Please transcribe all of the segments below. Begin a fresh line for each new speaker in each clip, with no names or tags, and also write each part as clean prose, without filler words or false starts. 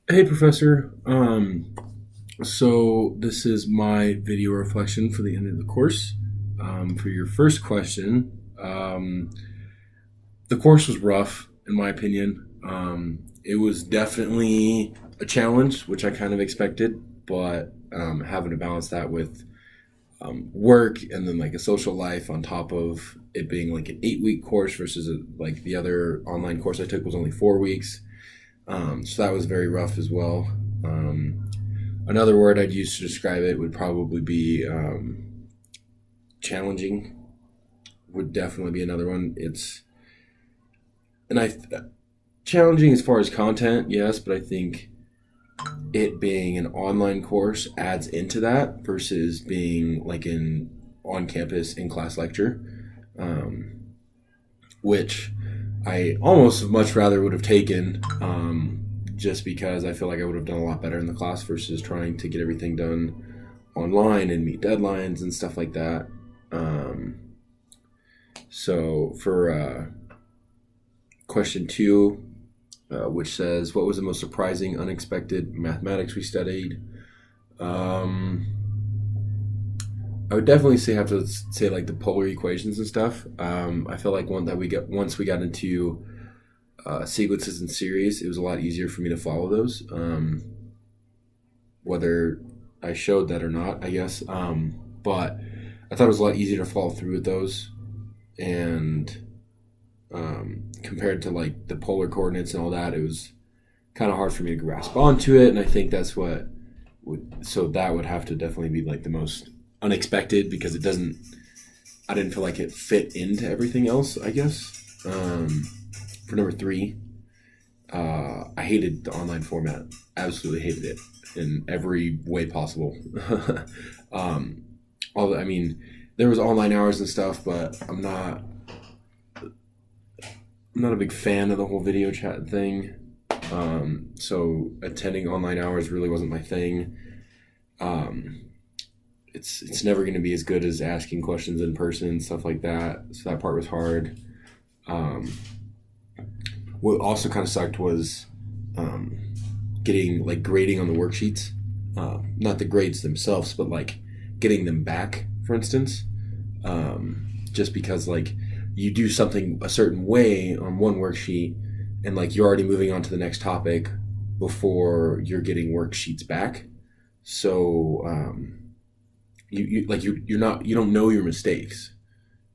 Hey, Professor. So this is my video reflection for the end of the course. For your first question, the course was rough, in my opinion. It was definitely a challenge, which I kind of expected, but having to balance that with work and then like a social life on top of it being like an 8 week course versus like the other online course I took was only 4 weeks. So that was very rough as well. Um, Another word I'd use to describe it would probably be challenging. Would definitely be another one. It's and I challenging as far as content, yes, but I think it being an online course adds into that versus being like an on campus in class lecture, um, which I almost much rather would have taken. Just because I feel like I would have done a lot better in the class versus trying to get everything done online and meet deadlines and stuff like that. Um, so for question two, which says, "What was the most surprising, unexpected mathematics we studied?" Um, I would definitely have to say like the polar equations and stuff. I feel like one that we got once we got into sequences and series, it was a lot easier for me to follow those. Whether I showed that or not, I guess. But I thought it was a lot easier to follow through with those, and compared to like the polar coordinates and all that, it was kind of hard for me to grasp onto it. And I think that's what would so that would have to definitely be like the most unexpected because it doesn't. I didn't feel like it fit into everything else. I guess. For number three, I hated the online format. Absolutely hated it in every way possible. um, I mean, there was online hours and stuff, but I'm not a big fan of the whole video chat thing. So attending online hours really wasn't my thing. Um, it's never going to be as good as asking questions in person and stuff like that. So that part was hard. Um, what also kind of sucked was um, getting like grading on the worksheets. Not the grades themselves, but like getting them back, for instance. Just because like you do something a certain way on one worksheet and like you're already moving on to the next topic before you're getting worksheets back. So you like you're not you don't know your mistakes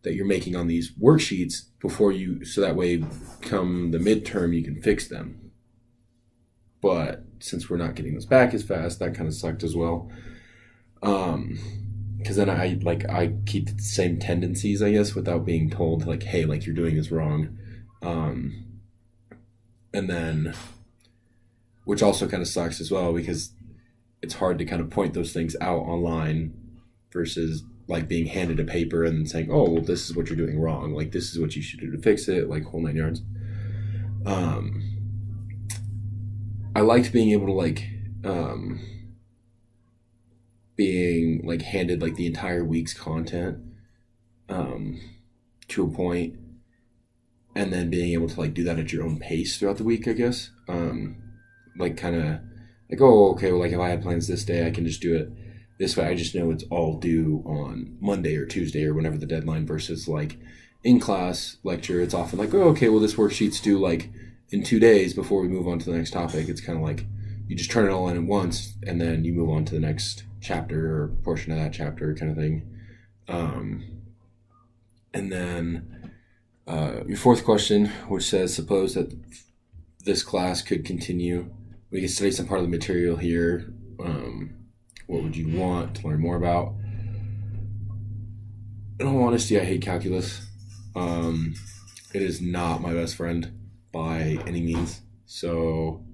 that you're making on these worksheets before you so that way come the midterm you can fix them. But since we're not getting those back as fast, that kind of sucked as well. Um, because then I keep the same tendencies, I guess, without being told like, hey, like you're doing this wrong. Um, and then which also kind of sucks as well because it's hard to kind of point those things out online versus like being handed a paper and saying, oh, well, this is what you're doing wrong. Like this is what you should do to fix it. Like whole nine yards. Um, I liked being able to um, being like handed like the entire week's content um, to a point, and then being able to like do that at your own pace throughout the week. I guess like kind of like oh okay well like if I had plans this day I can just do it this way. I just know it's all due on Monday or Tuesday or whenever the deadline versus like in class lecture it's often like oh okay well this worksheet's due like in 2 days before we move on to the next topic. It's kind of like you just turn it all in at once and then you move on to the next chapter or portion of that chapter kind of thing. Um, and then your fourth question, which says, suppose that this class could continue. We could study some part of the material here. What would you want to learn more about? In all honesty, I hate calculus. Um, it is not my best friend by any means. So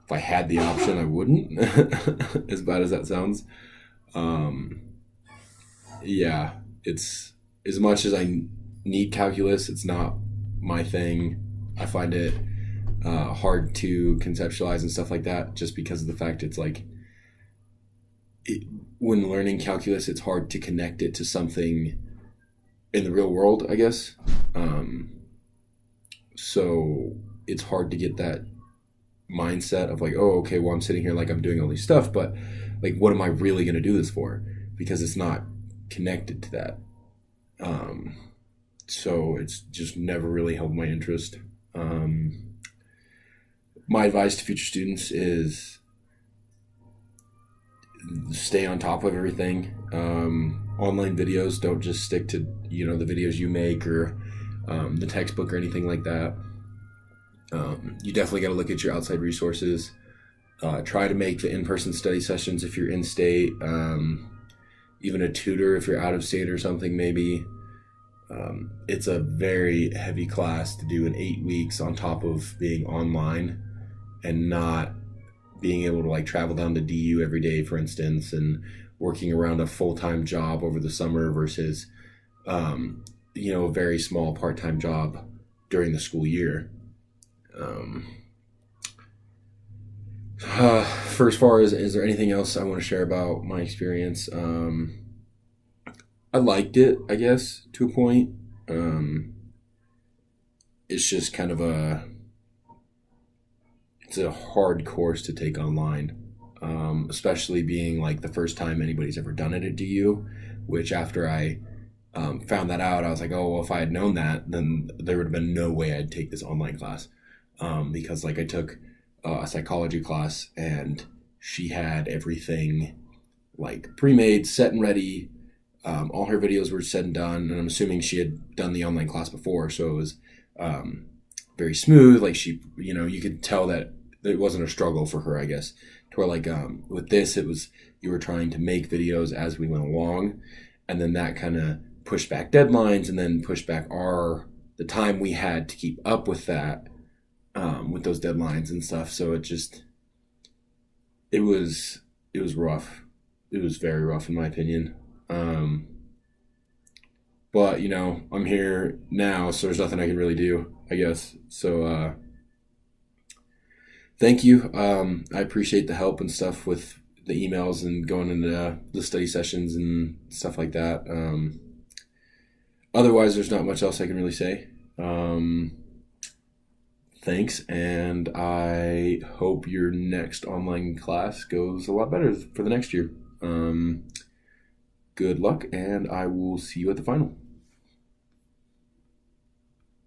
if I had the option, I wouldn't. As bad as that sounds. Um, yeah, it's as much as I need calculus, it's not my thing. I find it hard to conceptualize and stuff like that just because of the fact it's like it, when learning calculus, it's hard to connect it to something in the real world, I guess. So it's hard to get that. mindset of like, oh, okay, well, I'm sitting here like I'm doing all these stuff, but like, what am I really going to do this for? Because it's not connected to that. Um, so it's just never really held my interest. My advice to future students is stay on top of everything. Online videos, don't just stick to the videos you make or the textbook or anything like that. You definitely got to look at your outside resources. Try to make the in-person study sessions if you're in state. Even a tutor if you're out of state or something maybe. It's a very heavy class to do in 8 weeks on top of being online and not being able to like travel down to DU every day, for instance, and working around a full-time job over the summer versus, a very small part-time job during the school year. For as far as, is there anything else I want to share about my experience? I liked it, I guess, to a point. It's just kind of it's a hard course to take online, especially being like the first time anybody's ever done it at DU, which after I found that out, I was like, oh, well, if I had known that, then there would have been no way I'd take this online class, because like I took a psychology class and she had everything like pre-made, set and ready. All her videos were said and done, and I'm assuming she had done the online class before, so it was very smooth. Like she, you could tell that it wasn't a struggle for her, I guess. To where like with this, it was you were trying to make videos as we went along, and then that kind of pushed back deadlines, and then pushed back the time we had to keep up with that, with those deadlines and stuff. So it was rough. It was very rough in my opinion. But I'm here now, so there's nothing I can really do, I guess. So thank you. I appreciate the help and stuff with the emails and going into the study sessions and stuff like that. Otherwise, there's not much else I can really say. Thanks, and I hope your next online class goes a lot better for the next year. Good luck, and I will see you at the final.